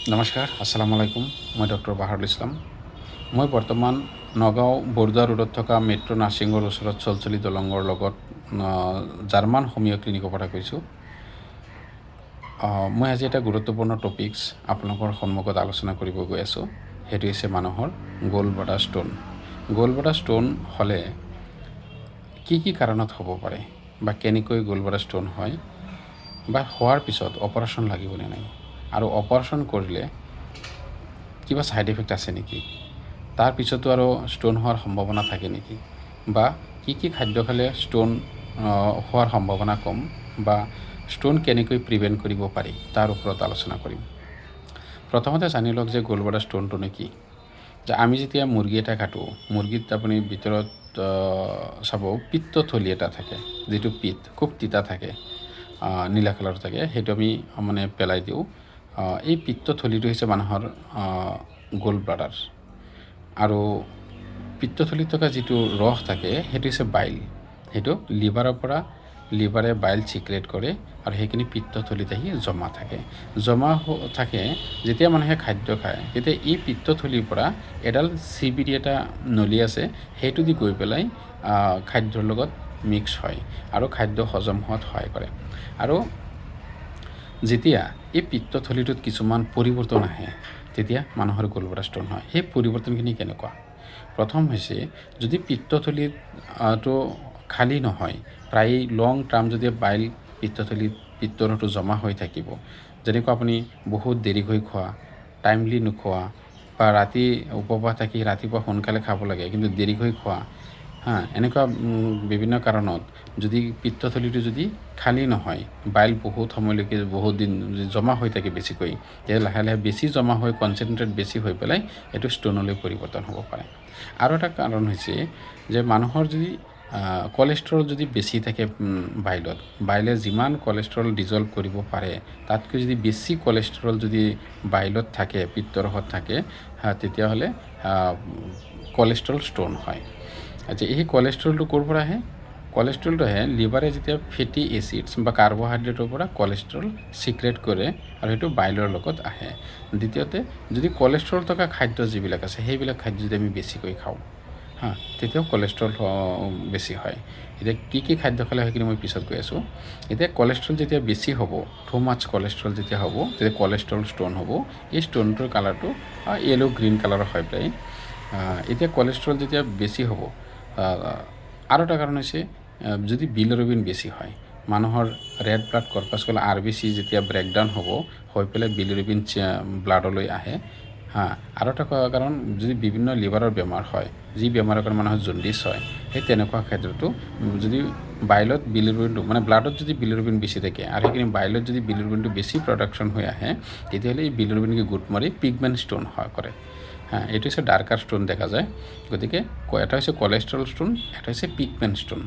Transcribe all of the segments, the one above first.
নমস্কাৰ, আসসালামু আলাইকুম। মই ডক্টৰ বাহাৰুল ইছলাম। মই বৰ্তমান নগাঁও বৰদোৱা ৰোডত থকা মেট্ৰ' নাৰ্ছিঙৰ ওচৰত চলচলি দলঙৰ লগত জাৰ্মান হোমিঅ' ক্লিনিকৰ পৰা কৈছোঁ। মই আজি এটা গুৰুত্বপূৰ্ণ টপিকছ আপোনালোকৰ সন্মুখত আলোচনা কৰিব গৈ আছোঁ। সেইটো হৈছে মানুহৰ gold bladder stone. Gold bladder stone হ'লে কি কাৰণত হ'ব পাৰে বা কেনেকৈ গ'ল্ড ব্লাডাৰ ষ্টোন হয় বা হোৱাৰ পিছত অপাৰেশ্যন লাগিবনে নাই, আৰু অপাৰেশ্যন কৰিলে কিবা ছাইড এফেক্ট আছে নেকি, তাৰ পিছতো আৰু ষ্টোন হোৱাৰ সম্ভাৱনা থাকে নেকি, বা কি খাদ্য খালে ষ্টোন হোৱাৰ সম্ভাৱনা কম, বা ষ্টোন কেনেকৈ প্ৰিভেণ্ট কৰিব পাৰি তাৰ ওপৰত আলোচনা কৰিম। প্ৰথমতে জানি লওক যে গ'ল্ড ব্লাডাৰ ষ্টোনটোনো কি। যে আমি যেতিয়া মুৰ্গী এটা কাটো, মুৰ্গীত আপুনি ভিতৰত চাব পিত্তথলী এটা থাকে, যিটো খুব তিতা থাকে, নীলা কালাৰ থাকে, সেইটো আমি মানে পেলাই দিওঁ। এই পিত্তথলীটো হৈছে মানুহৰ গ'ল্ড ব্লাডাৰ, আৰু পিত্তথলীত থকা যিটো ৰস থাকে সেইটো হৈছে বাইল। সেইটো লিভাৰে বাইল চিক্ৰেট কৰে, আৰু সেইখিনি পিত্তথলীত আহি জমা থাকে। যেতিয়া মানুহে খাদ্য খায় তেতিয়া এই পিত্তথলীৰ পৰা এডাল চিবিৰি এটা নলী আছে, সেইটো দি গৈ পেলাই খাদ্যৰ লগত মিক্স হয় আৰু খাদ্য হজম হোৱাত সহায় কৰে। আৰু যেতিয়া এই পিত্তথলীটোত কিছুমান পৰিৱৰ্তন আহে তেতিয়া মানুহৰ গ'ল্ড ব্লাডাৰ ষ্টোন হয়। সেই পৰিৱৰ্তনখিনি কেনেকুৱা? প্ৰথম হৈছে, যদি পিত্তথলীটো খালী নহয়, প্ৰায় লং টাৰ্ম যদি বাইল পিত্তৰটো জমা হৈ থাকিব, যেনেকুৱা আপুনি বহুত দেৰিকৈ খোৱা, টাইমলি নোখোৱা, বা ৰাতি উপবাস থাকি ৰাতিপুৱা সোনকালে খাব লাগে কিন্তু দেৰিকৈ খোৱা, এনেকুৱা বিভিন্ন কাৰণত যদি পিত্তথলীটো যদি খালী নহয়, বাইল বহুত সময়লৈকে বহুত দিন জমা হৈ থাকে বেছিকৈ, তেতিয়া লাহে লাহে বেছি জমা হৈ কনচেনট্ৰেট বেছি হৈ পেলাই এইটো ষ্টোনলৈ পৰিৱৰ্তন হ'ব পাৰে। আৰু এটা কাৰণ হৈছে যে মানুহৰ যদি কলেষ্ট্ৰল যদি বেছি থাকে বাইলে যিমান কলেষ্ট্ৰল ডিজলভ কৰিব পাৰে তাতকৈ যদি বেছি কলেষ্ট্ৰল যদি বাইলত থাকে, পিত্তৰসত থাকে, তেতিয়াহ'লে কলেষ্ট্ৰল ষ্টোন হয়। আচ্ছা, এই কলেষ্ট্ৰলটো ক'ৰ পৰা আহে? কলেষ্ট্ৰলটো আহে লিভাৰে যেতিয়া ফেটি এচিডছ বা কাৰ্বহাইড্ৰেটৰ পৰা কলেষ্ট্ৰল চিক্ৰেট কৰে, আৰু সেইটো বাইলৰ লগত আহে। দ্বিতীয়তে, যদি কলেষ্ট্ৰল থকা খাদ্য যিবিলাক আছে সেইবিলাক খাদ্য যদি আমি বেছিকৈ খাওঁ, তেতিয়াও কলেষ্ট্ৰল বেছি হয়। এতিয়া কি খাদ্য খালে সেইখিনি মই পিছত কৈ আছোঁ। এতিয়া কলেষ্ট্ৰল যেতিয়া বেছি হ'ব, টু মাছ কলেষ্ট্ৰল যেতিয়া হ'ব, তেতিয়া কলেষ্ট্ৰল ষ্টোন হ'ব। এই ষ্টোনটোৰ কালাৰটো য়েলো গ্ৰীণ কালাৰৰ হয় প্ৰায়। এতিয়া কলেষ্ট্ৰল যেতিয়া বেছি হ'ব, আৰু এটা কাৰণ হৈছে যদি বিলিৰুবিন বেছি হয়, মানুহৰ ৰেড ব্লাড কৰ্পাছকুল RBC যেতিয়া ব্ৰেকডাউন হৈ পেলাই বিলিৰুবিন ব্লাডলৈ আহে। আৰু এটা কাৰণ, যদি বিভিন্ন লিভাৰৰ বেমাৰ হয়, যি বেমাৰৰ কাৰণে মানুহৰ জণ্ডিছ হয়, সেই তেনেকুৱা ক্ষেত্ৰতো যদি বাইলত বিলিৰুবিনটো মানে ব্লাডত যদি বিলিৰুবিন বেছি থাকে আৰু সেইখিনি বাইলত যদি বিলিৰুবিনটো বেছি প্ৰডাকশ্যন হৈ আহে, তেতিয়াহ'লে এই বিলিৰুবিনকে গোট মাৰি পিগমেণ্ট ষ্টোন কৰে। এইটো হৈছে ডাৰ্কাৰ ষ্টোন দেখা যায়। গতিকে এটা হৈছে কলেষ্ট্ৰল ষ্টোন, এটা হৈছে পিগমেণ্ট ষ্টোন।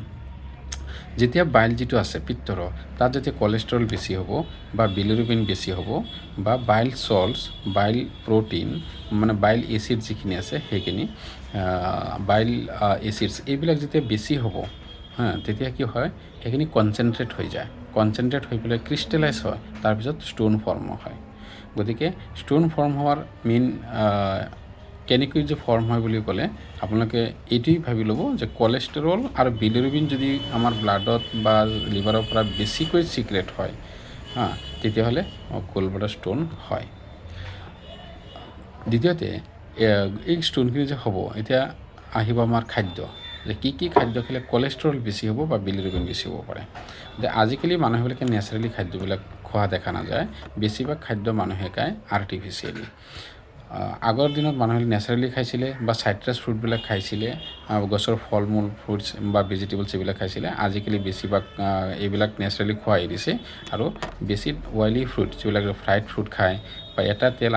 যেতিয়া বাইল যিটো আছে পিত্তৰ, তাত যেতিয়া কলেষ্ট্ৰল বেছি হ'ব বা বিলিৰুবিন বেছি হ'ব, বা বাইল চল্টছ, বাইল প্ৰ'টিন, মানে বাইল এচিড যিখিনি আছে সেইখিনি, বাইল এচিডছ এইবিলাক যেতিয়া বেছি হ'ব, তেতিয়া কি হয়, সেইখিনি কনচেনট্ৰেট হৈ যায়। কনচেনট্ৰেট হৈ পেলাই ক্ৰিষ্টেলাইজ হয়, তাৰপিছত ষ্টোন ফৰ্ম হয়। গতিকে ষ্টোন ফৰ্ম হোৱাৰ মেইন কেনেকৈ যে ফৰ্ম হয় বুলি ক'লে, আপোনালোকে এইটোৱেই ভাবি ল'ব যে কলেষ্ট্ৰল আৰু বিলিৰুবিন যদি আমাৰ ব্লাডত বা লিভাৰৰ পৰা বেছিকৈ চিক্ৰেট হয়, তেতিয়াহ'লে গ'ল্ড ব্লাডাৰ ষ্টোন হয়। দ্বিতীয়তে, এই ষ্টোনখিনি যে হ'ব, এতিয়া আহিব আমাৰ খাদ্য, যে কি খাদ্য খালে কলেষ্ট্ৰল বেছি হ'ব বা বিলিৰুবিন বেছি হ'ব পাৰে। যে আজিকালি মানুহবিলাকে নেচাৰেলি খাদ্যবিলাক খোৱা দেখা নাযায়, বেছিভাগ খাদ্য মানুহে খায় আৰ্টিফিচিয়েলি। আগৰ দিনত মানুহে নেচাৰেলি খাইছিলে বা চাইট্ৰাছ ফ্ৰুটবিলাক খাইছিলে, গছৰ ফল মূল ফ্ৰুটছ বা ভেজিটেবলছ এইবিলাক খাইছিলে। আজিকালি বেছিভাগ এইবিলাক নেচাৰেলি খোৱা এৰিছে, আৰু বেছি অইলি ফ্ৰুট যিবিলাক ফ্ৰাইড ফ্ৰুট খায়, বা এটা তেল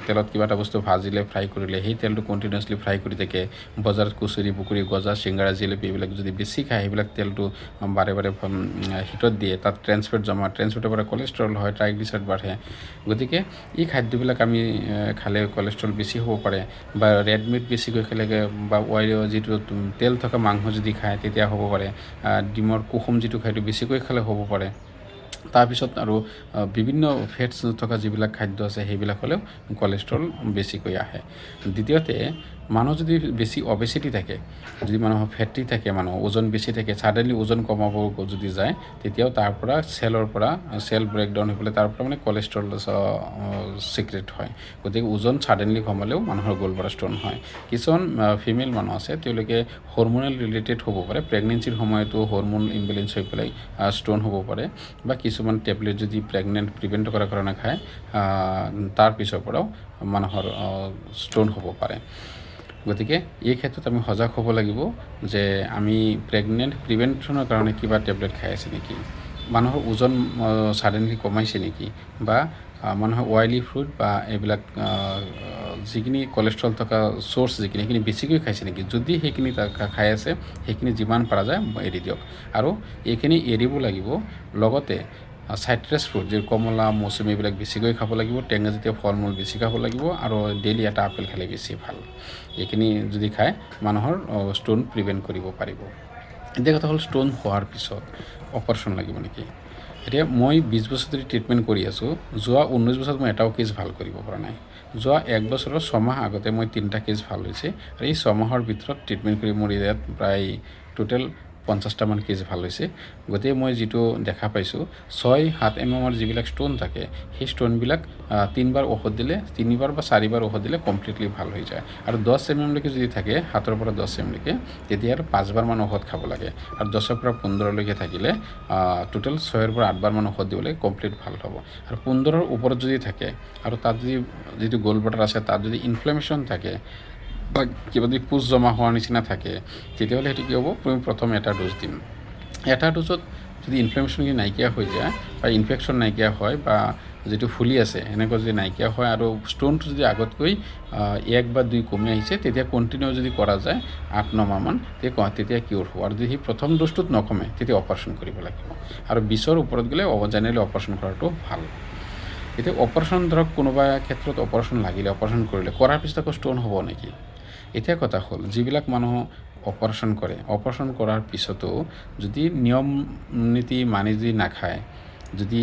তেলত কিবা এটা বস্তু ভাজিলে, ফ্ৰাই কৰিলে, সেই তেলটো কণ্টিনিউৱাছলি ফ্ৰাই কৰি থাকে। বজাৰত কচুৰি, পকৰি, গজা, চিংগাৰা, জিলাপি এইবিলাক যদি বেছি খায়, সেইবিলাক তেলটো বাৰে হিটত দিয়ে, তাত ট্ৰেন্সফেটৰ পৰা কলেষ্ট্ৰল হয়, ট্ৰাইগ্লিচাৰাইড বাঢ়ে। গতিকে এই খাদ্যবিলাক আমি খালে কলেষ্ট্ৰল বেছি হ'ব পাৰে, বা ৰেড মিট বেছিকৈ খালে, বা যিটো তেল থকা মাংস যদি খায় তেতিয়া হ'ব পাৰে, ডিমৰ কুহুম যিটো খায় সেইটো বেছিকৈ খালে হ'ব পাৰে। তাৰপিছত আৰু বিভিন্ন ফেটছ থকা যিবিলাক খাদ্য আছে সেইবিলাক হ'লেও কলেষ্ট্ৰল বেছিকৈ আহে। দ্বিতীয়তে মানুহ যদি বেছি অবেচিটি থাকে, যদি মানুহৰ ফেটি থাকে, মানুহৰ ওজন বেছি থাকে, ছাডেনলি ওজন কমাব যদি যায়, তেতিয়াও তাৰ পৰা চেল ব্ৰেকডাউন হৈ পেলাই তাৰ পৰা মানে কলেষ্ট্ৰল চিক্ৰেট হয়। গতিকে ওজন ছাডেনলি কমালেও মানুহৰ গলব্লাডাৰ ষ্ট'ন হয়। কিছুমান ফিমেল মানুহ আছে, তেওঁলোকে হৰম'নেল ৰিলেটেড হ'ব পাৰে, প্ৰেগনেঞ্চিৰ সময়তো হৰম'ন ইমবেলেঞ্চ হৈ পেলাই ষ্ট'ন হ'ব পাৰে, বা কিছুমান টেবলেট যদি প্ৰেগনেণ্ট প্ৰিভেণ্ট কৰাৰ কাৰণে খায়, তাৰ পিছৰ পৰাও মানুহৰ ষ্ট'ন হ'ব পাৰে। গতিকে এই ক্ষেত্ৰত আমি সজাগ হ'ব লাগিব যে আমি প্ৰেগনেণ্ট প্ৰিভেনশ্যনৰ কাৰণে কিবা টেবলেট খাই আছে নেকি, মানুহৰ ওজন ছাডেনলি কমাইছে নেকি, বা মানুহৰ অইলি ফুড বা এইবিলাক যিখিনি কলেষ্ট্ৰল থকা চ'ৰ্চ যিখিনি সেইখিনি বেছিকৈ খাইছে নেকি। যদি সেইখিনি খাই আছে, সেইখিনি যিমান পৰা যায় এৰি দিয়ক। আৰু এইখিনি এৰিব লাগিব। লগতে চাইট্ৰাছ ফ্ৰুট, যি কমলা, মৌচুমী, এইবিলাক বেছিকৈ খাব লাগিব। টেঙাজাতীয় ফল মূল বেছি খাব লাগিব, আৰু ডেইলি এটা আপেল খালে বেছি ভাল। এইখিনি যদি খায়, মানুহৰ ষ্ট'ন প্ৰিভেণ্ট কৰিব পাৰিব। এতিয়া কথা হ'ল, ষ্ট'ন হোৱাৰ পিছত অপাৰেশ্যন লাগিব নেকি। এতিয়া মই 20 বছৰ ধৰি ট্ৰিটমেণ্ট কৰি আছোঁ। যোৱা 19 বছৰত মই এটাও কেছ ভাল কৰিব পৰা নাই। যোৱা 1 বছৰৰ 6 মাহ আগতে মই 3টা কেছ ভাল হৈছে, আৰু এই 6 মাহৰ ভিতৰত ট্ৰিটমেণ্ট কৰি মোৰ ইয়াত প্ৰায় টোটেল 50টামান কেছ ভাল হৈছে। গতিকে মই যিটো দেখা পাইছোঁ, 6-7 mm যিবিলাক ষ্ট'ন থাকে, সেই ষ্ট'নবিলাক 3বাৰ ঔষধ দিলে, 3বাৰ বা 4বাৰ ঔষধ দিলে কমপ্লিটলি ভাল হৈ যায়। আৰু 10 mm লৈকে যদি থাকে, 7ৰ পৰা 10 mm লৈকে, তেতিয়া আৰু 5বাৰমান ঔষধ খাব লাগে। আৰু 10ৰ পৰা 15লৈকে থাকিলে টোটেল 6ৰ পৰা 8বাৰমান ঔষধ দিব লাগে, কমপ্লিট ভাল হ'ব। আৰু 15ৰ ওপৰত যদি থাকে, আৰু তাত যিটো গলব্লাডাৰ আছে তাত যদি ইনফ্লেমেশ্যন থাকে, বা কিবা যদি পুজ জমা হোৱাৰ নিচিনা থাকে, তেতিয়াহ'লে সেইটো কি হ'ব, প্ৰথম এটা ড'জ দিম। এটা ড'জত যদি ইনফ্লেমেশ্যন নাইকিয়া হৈ যায়, বা ইনফেকশ্যন নাইকিয়া হয়, বা যিটো ফুলি আছে এনেকুৱা যদি নাইকিয়া হয়, আৰু ষ্ট'নটো যদি আগতকৈ 1 বা 2 কমি আহিছে, তেতিয়া কণ্টিনিউ যদি কৰা যায় 8-9 মাহমান, তেতিয়া কিউৰ হ'ব। আৰু যদি প্ৰথম ড'জটোত নকমে, তেতিয়া অপাৰেশ্যন কৰিব লাগিব। আৰু 20ৰ ওপৰত গ'লে জেনেৰেলি অপাৰেশ্যন কৰাটো ভাল। এতিয়া অপাৰেশ্যন, ধৰক কোনোবা ক্ষেত্ৰত অপাৰেশ্যন লাগিলে, অপাৰেশ্যন কৰিলে, কৰাৰ পিছত আকৌ ষ্ট'ন হ'ব নেকি। এতিয়া কথা হ'ল, যিবিলাক মানুহ অপাৰেশ্যন কৰে, অপাৰেশ্যন কৰাৰ পিছতো যদি নিয়ম নীতি মানি যদি নাখায়, যদি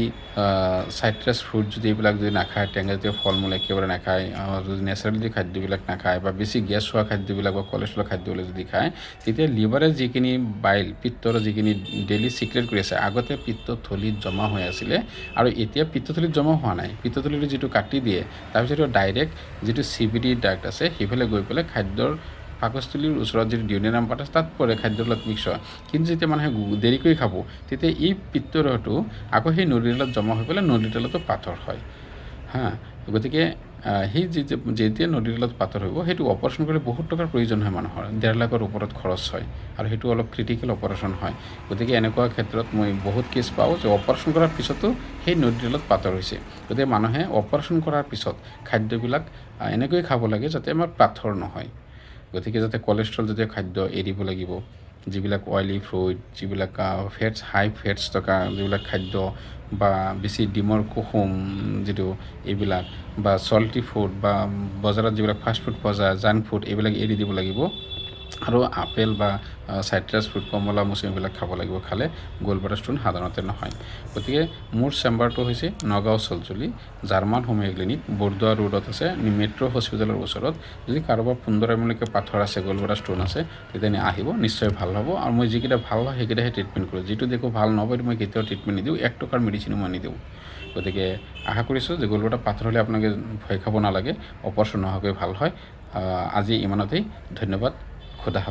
চাইট্ৰাছ ফ্ৰুট যদি এইবিলাক যদি নাখায়, টেঙাজাতীয় ফল মূল একেবাৰে নাখায়, যদি নেচাৰেল যদি খাদ্যবিলাক নাখায়, বা বেছি গেছ হোৱা খাদ্যবিলাক বা কলেষ্ট্ৰল খাদ্যবিলাক যদি খায়, তেতিয়া লিভাৰে যিখিনি বাইল, পিত্তৰ যিখিনি ডেইলি চিক্ৰেট কৰি আছে, আগতে পিত্তথলীত জমা হৈ আছিলে, আৰু এতিয়া পিত্তথলীত জমা হোৱা নাই। পিত্তথলীটো যিটো কাটি দিয়ে, তাৰপিছত ডাইৰেক্ট যিটো CBD ডাক্ট আছে, সেইফালে গৈ পেলাই খাদ্যৰ পাকস্থলীৰ ওচৰত যিটো ডিউনেৰাম পাৰ্ট আছে, তাত পৰে, খাদ্যৰ লগত মিক্স হয়। কিন্তু যেতিয়া মানুহে দেৰিকৈ খাব, তেতিয়া এই পিত্তৰসটো আকৌ সেই নলীডালত জমা হৈ পেলাই নলীডালতো পাথৰ হয়। গতিকে সেই যেতিয়া নলীডালত পাথৰ হ'ব, সেইটো অপাৰেশ্যন কৰিলে বহুত টকাৰ প্ৰয়োজন হয় মানুহৰ, 1.5 লাখৰ ওপৰত খৰচ হয়, আৰু সেইটো অলপ ক্ৰিটিকেল অপাৰেশ্যন হয়। গতিকে এনেকুৱা ক্ষেত্ৰত মই বহুত কেছ পাওঁ যে অপাৰেশ্যন কৰাৰ পিছতো সেই নলীডালত পাথৰ হৈছে। গতিকে মানুহে অপাৰেশ্যন কৰাৰ পিছত খাদ্যবিলাক এনেকৈ খাব লাগে যাতে আমাৰ পাথৰ নহয়। গতিকে যাতে কলেষ্ট্ৰল জাতীয় খাদ্য এৰিব লাগিব, যিবিলাক অইলি ফুড, যিবিলাক হাই ফেটছ থকা যিবিলাক খাদ্য, বা বেছি ডিমৰ কুহুম যিটো, এইবিলাক, বা চল্টি ফুড, বা বজাৰত যিবিলাক ফাষ্টফুড পোৱা যায়, জাংক ফুড, এইবিলাক এৰি দিব লাগিব। আৰু আপেল বা চাইট্ৰাছ ফ্ৰুট, কমলা, মৌচুমী, এইবিলাক খাব লাগিব। খালে গলব্লাডাৰ ষ্ট'ন সাধাৰণতে নহয়। গতিকে মোৰ চেম্বাৰটো হৈছে নগাঁও চলচলি, জাৰ্মান হোমিঅ' ক্লিনিক, বৰদোৱা ৰোডত আছে, মেট্ৰ' হস্পিটেলৰ ওচৰত। যদি কাৰোবাৰ 15 mm লৈকে পাথৰ আছে, গলব্লাডাৰ ষ্ট'ন আছে, তেতিয়া আহিব, নিশ্চয় ভাল হ'ব। আৰু মই যিকেইটা ভাল হয় সেইকেইটাহে ট্ৰিটমেণ্ট কৰোঁ। যিটো দেখোঁ ভাল নহ'ব, সেইটো মই কেতিয়াও ট্ৰিটমেণ্ট নিদিওঁ, 1 টকাৰ মেডিচিনো মই নিদিওঁ। গতিকে আশা কৰিছোঁ যে গলব্লাডাৰ পাথৰ হ'লে আপোনালোকে ভয় খাব নালাগে, অপাৰেশ্যন নোহোৱাকৈ ভাল হয়। আজি ইমানতেই, ধন্যবাদ, খুদা হাফেজ।